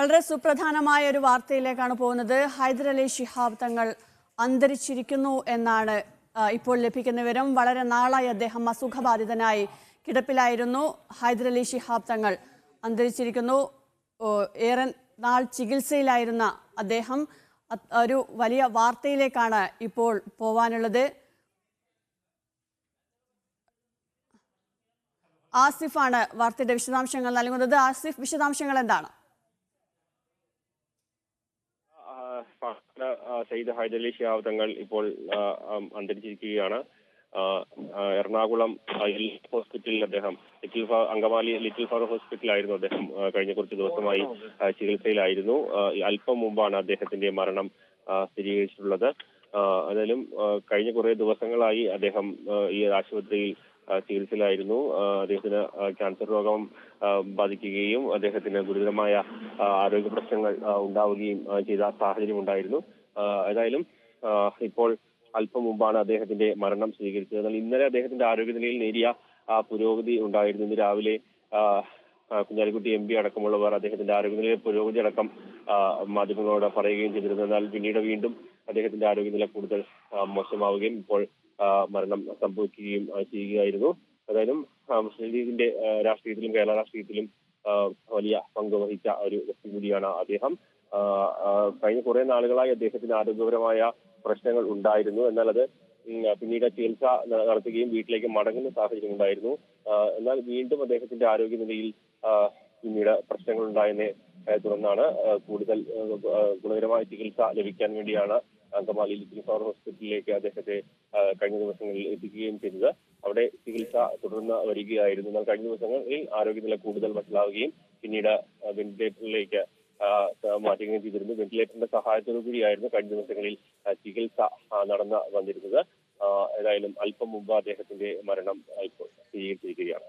വളരെ സുപ്രധാനമായ ഒരു വാർത്തയിലേക്കാണ് പോകുന്നത്. ഹൈദരലി ശിഹാബ് തങ്ങൾ അന്തരിച്ചിരിക്കുന്നു എന്നാണ് ഇപ്പോൾ ലഭിക്കുന്ന വിവരം. വളരെ നാളായി അദ്ദേഹം അസുഖബാധിതനായി കിടപ്പിലായിരുന്നു. ഹൈദരലി ശിഹാബ് തങ്ങൾ അന്തരിച്ചിരിക്കുന്നു. ഏറെ നാൾ ചികിത്സയിലായിരുന്ന അദ്ദേഹം ഒരു വലിയ വാർത്തയിലേക്കാണ് ഇപ്പോൾ പോവാനുള്ളത്. ആസിഫാണ് വാർത്തയുടെ വിശദാംശങ്ങൾ നൽകുന്നത്. ആസിഫ്, വിശദാംശങ്ങൾ എന്താണ്? സയ്യിദ് ഹൈദരലി ശിഹാബ് തങ്ങൾ ഇപ്പോൾ അന്തരിച്ചിരിക്കുകയാണ്. എറണാകുളം ഹോസ്പിറ്റലിൽ അദ്ദേഹം അങ്കമാലി ലിറ്റിൽ ഫാദർ ഹോസ്പിറ്റലിലായിരുന്നു അദ്ദേഹം കഴിഞ്ഞ കുറച്ച് ദിവസമായി ചികിത്സയിലായിരുന്നു. അല്പം മുമ്പാണ് അദ്ദേഹത്തിന്റെ മരണം സ്ഥിരീകരിച്ചിട്ടുള്ളത്. എന്തായാലും കഴിഞ്ഞ കുറെ ദിവസങ്ങളായി അദ്ദേഹം ഈ ആശുപത്രിയിൽ ചികിത്സയിലായിരുന്നു. അദ്ദേഹത്തിന് ക്യാൻസർ രോഗം ബാധിക്കുകയും അദ്ദേഹത്തിന് ഗുരുതരമായ ആരോഗ്യ പ്രശ്നങ്ങൾ ഉണ്ടാവുകയും ചെയ്ത സാഹചര്യം ഉണ്ടായിരുന്നു. ഏതായാലും ഇപ്പോൾ അല്പം മുമ്പാണ് അദ്ദേഹത്തിന്റെ മരണം സ്ഥിരീകരിച്ചത്. എന്നാൽ ഇന്നലെ അദ്ദേഹത്തിന്റെ ആരോഗ്യനിലയിൽ നേരിയ പുരോഗതി ഉണ്ടായിരുന്നു. ഇന്ന് രാവിലെ കുഞ്ഞാലിക്കുട്ടി MP അടക്കമുള്ളവർ അദ്ദേഹത്തിന്റെ ആരോഗ്യനിലയിൽ പുരോഗതി അടക്കം മാധ്യമങ്ങളോട് പറയുകയും ചെയ്തിരുന്നു. എന്നാൽ പിന്നീട് വീണ്ടും അദ്ദേഹത്തിന്റെ ആരോഗ്യനില കൂടുതൽ മോശമാവുകയും ഇപ്പോൾ മരണം സംഭവിക്കുകയും ചെയ്യുകയായിരുന്നു. ഏതായാലും മുസ്ലിം ലീഗിന്റെ രാഷ്ട്രീയത്തിലും കേരള രാഷ്ട്രീയത്തിലും വലിയ പങ്ക് വഹിച്ച ഒരു വ്യക്തി കൂടിയാണ് അദ്ദേഹം. കഴിഞ്ഞ കുറെ നാളുകളായി അദ്ദേഹത്തിന് ആരോഗ്യപരമായ പ്രശ്നങ്ങൾ ഉണ്ടായിരുന്നു. എന്നാൽ അത് പിന്നീട് ചികിത്സ നടത്തുകയും വീട്ടിലേക്ക് മടങ്ങുന്ന സാഹചര്യം ഉണ്ടായിരുന്നു. എന്നാൽ വീണ്ടും അദ്ദേഹത്തിന്റെ ആരോഗ്യനിലയിൽ പിന്നീട് പ്രശ്നങ്ങൾ ഉണ്ടായതിനെ തുടർന്നാണ് കൂടുതൽ ഗുണകരമായ ചികിത്സ ലഭിക്കാൻ വേണ്ടിയാണ് അങ്കമാലി ലിറ്റിൽ ഫാദർ ഹോസ്പിറ്റലിലേക്ക് അദ്ദേഹത്തെ കഴിഞ്ഞ ദിവസങ്ങളിൽ എത്തിക്കുകയും ചെയ്തത്. അവിടെ ചികിത്സ തുടർന്ന് വരികയായിരുന്നു. എന്നാൽ കഴിഞ്ഞ ദിവസങ്ങളിൽ ആരോഗ്യനില കൂടുതൽ വഷളാവുകയും പിന്നീട് വെന്റിലേറ്ററിലേക്ക് മാറ്റുകയും ചെയ്തിരുന്നു. വെന്റിലേറ്ററിന്റെ സഹായത്തോടു കൂടിയായിരുന്നു കഴിഞ്ഞ ദിവസങ്ങളിൽ ചികിത്സ നടന്നു വന്നിരുന്നത്. ഏതായാലും അല്പം മുമ്പ് അദ്ദേഹത്തിന്റെ മരണം ഇപ്പോൾ സ്ഥിരീകരിച്ചിരിക്കുകയാണ്.